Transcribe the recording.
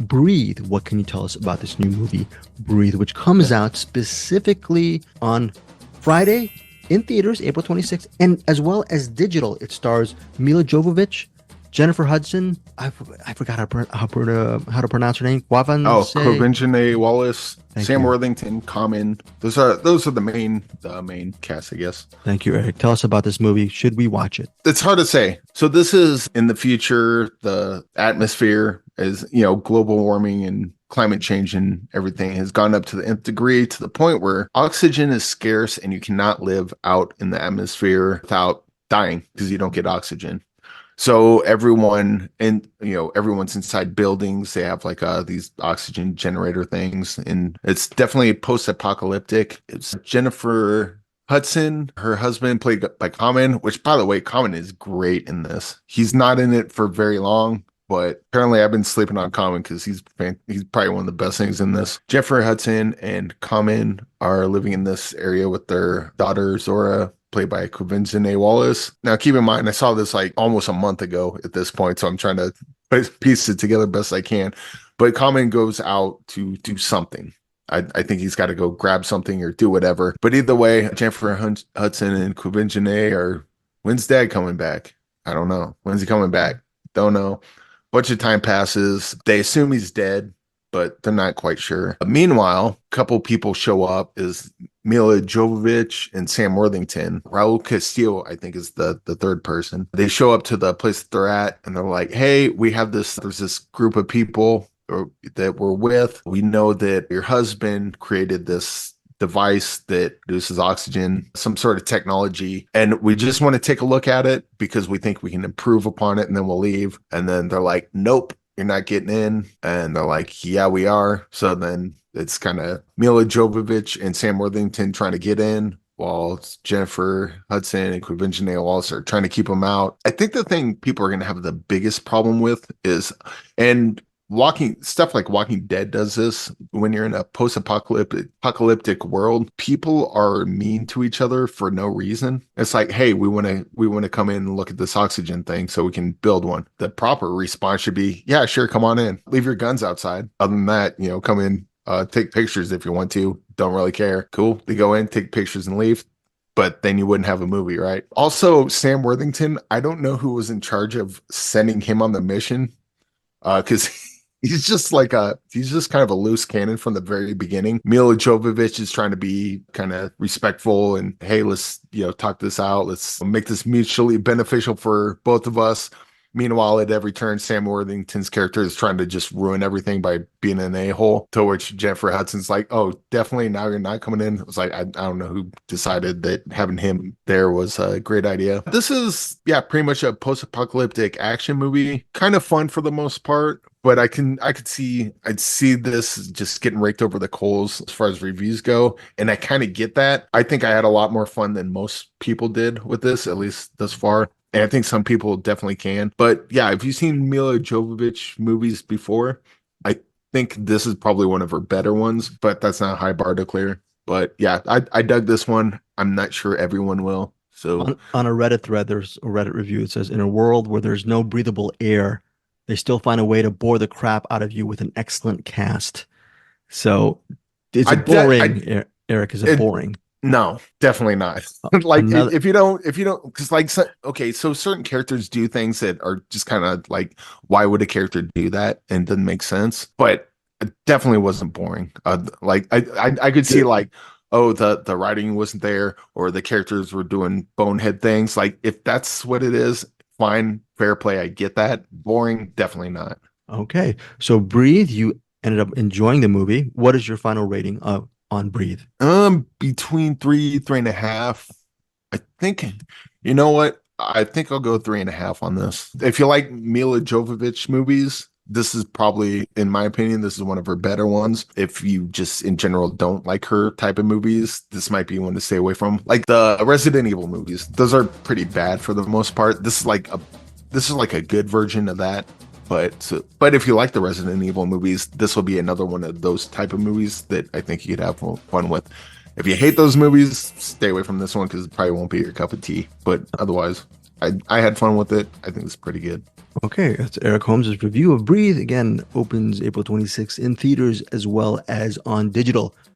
Breathe. What can you tell us about this new movie, Breathe, which comes out specifically on Friday in theaters, April 26th, and as well as digital. It stars Milla Jovovich, Jennifer Hudson. I forgot how to pronounce her name. Oh, Quvenzhane. Quvenzhane, Wallis, Thank Sam you. Worthington, Common. Those are the main cast, I guess. Thank you, Eric. Tell us about this movie. Should we watch it? It's hard to say. So this is in the future. The atmosphere is, global warming and climate change and everything has gone up to the nth degree, to the point where oxygen is scarce and you cannot live out in the atmosphere without dying because you don't get oxygen. So everyone's inside buildings. They have like these oxygen generator things, and it's definitely post-apocalyptic. It's Jennifer Hudson, her husband, played by Common, which, by the way, Common is great in this. He's not in it for very long, but apparently I've been sleeping on Common because he's probably one of the best things in this. Jennifer Hudson and Common are living in this area with their daughter Zora, played by Quvenzhane Wallis. Now, keep in mind, I saw this like almost a month ago at this point, so I'm trying to piece it together best I can. But Common goes out to do something. I think he's got to go grab something or do whatever. But either way, Jennifer Hudson and Quvenzhane are, when's Dad coming back? I don't know. When's he coming back? Don't know. Bunch of time passes. They assume he's dead, but they're not quite sure. Meanwhile, a couple people show up, is Milla Jovovich and Sam Worthington. Raul Castillo, I think, is the third person. They show up to the place that they're at, and they're like, hey, there's this group of people that we're with. We know that your husband created this device that produces oxygen, some sort of technology, and we just want to take a look at it because we think we can improve upon it, and then we'll leave. And then they're like, nope, you're not getting in. And they're like, yeah, we are. So then it's kind of Milla Jovovich and Sam Worthington trying to get in, while Jennifer Hudson and Quvenzhane Wallis are trying to keep them out. I think the thing people are going to have the biggest problem with is, and stuff like Walking Dead does this, when you're in a post-apocalyptic world, people are mean to each other for no reason. It's like, hey, we want to come in and look at this oxygen thing so we can build one. The proper response should be, yeah, sure, come on in. Leave your guns outside. Other than that, come in, take pictures if you want to. Don't really care. Cool. They go in, take pictures, and leave. But then you wouldn't have a movie, right? Also, Sam Worthington, I don't know who was in charge of sending him on the mission, because he's just kind of a loose cannon from the very beginning. Milla Jovovich is trying to be kind of respectful and, hey, let's, talk this out. Let's make this mutually beneficial for both of us. Meanwhile, at every turn, Sam Worthington's character is trying to just ruin everything by being an a-hole, to which Jennifer Hudson's like, oh, definitely, now you're not coming in. It's like, I don't know who decided that having him there was a great idea. This is, pretty much a post-apocalyptic action movie. Kind of fun for the most part. But I'd see this just getting raked over the coals as far as reviews go. And I kind of get that. I think I had a lot more fun than most people did with this, at least thus far. And I think some people definitely can. But yeah, if you've seen Milla Jovovich movies before, I think this is probably one of her better ones, but that's not a high bar to clear. But yeah, I dug this one. I'm not sure everyone will. So on a Reddit thread, there's a Reddit review. It says, in a world where there's no breathable air, they still find a way to bore the crap out of you with an excellent cast. So is it boring, Eric? Is it boring? No, definitely not. Like if you don't, because so certain characters do things that are just kind of like, why would a character do that? And it doesn't make sense. But it definitely wasn't boring. I could see like, oh, the writing wasn't there, or the characters were doing bonehead things. Like if that's what it is, fine, fair play. I get that. Boring, definitely not. Okay, so Breathe, you ended up enjoying the movie. What is your final rating on Breathe? Between 3.5. I think, you know what? I think I'll go 3.5 on this. If you like Milla Jovovich movies, this is probably, in my opinion, this is one of her better ones. If you just in general don't like her type of movies, this might be one to stay away from. Like the Resident Evil movies, those are pretty bad for the most part. This is like a good version of that. But if you like the Resident Evil movies, this will be another one of those type of movies that I think you could have fun with. If you hate those movies, stay away from this one because it probably won't be your cup of tea. But otherwise, I had fun with it. I think it's pretty good. Okay, that's Eric Holmes' review of Breathe. Again, opens April 26th in theaters as well as on digital.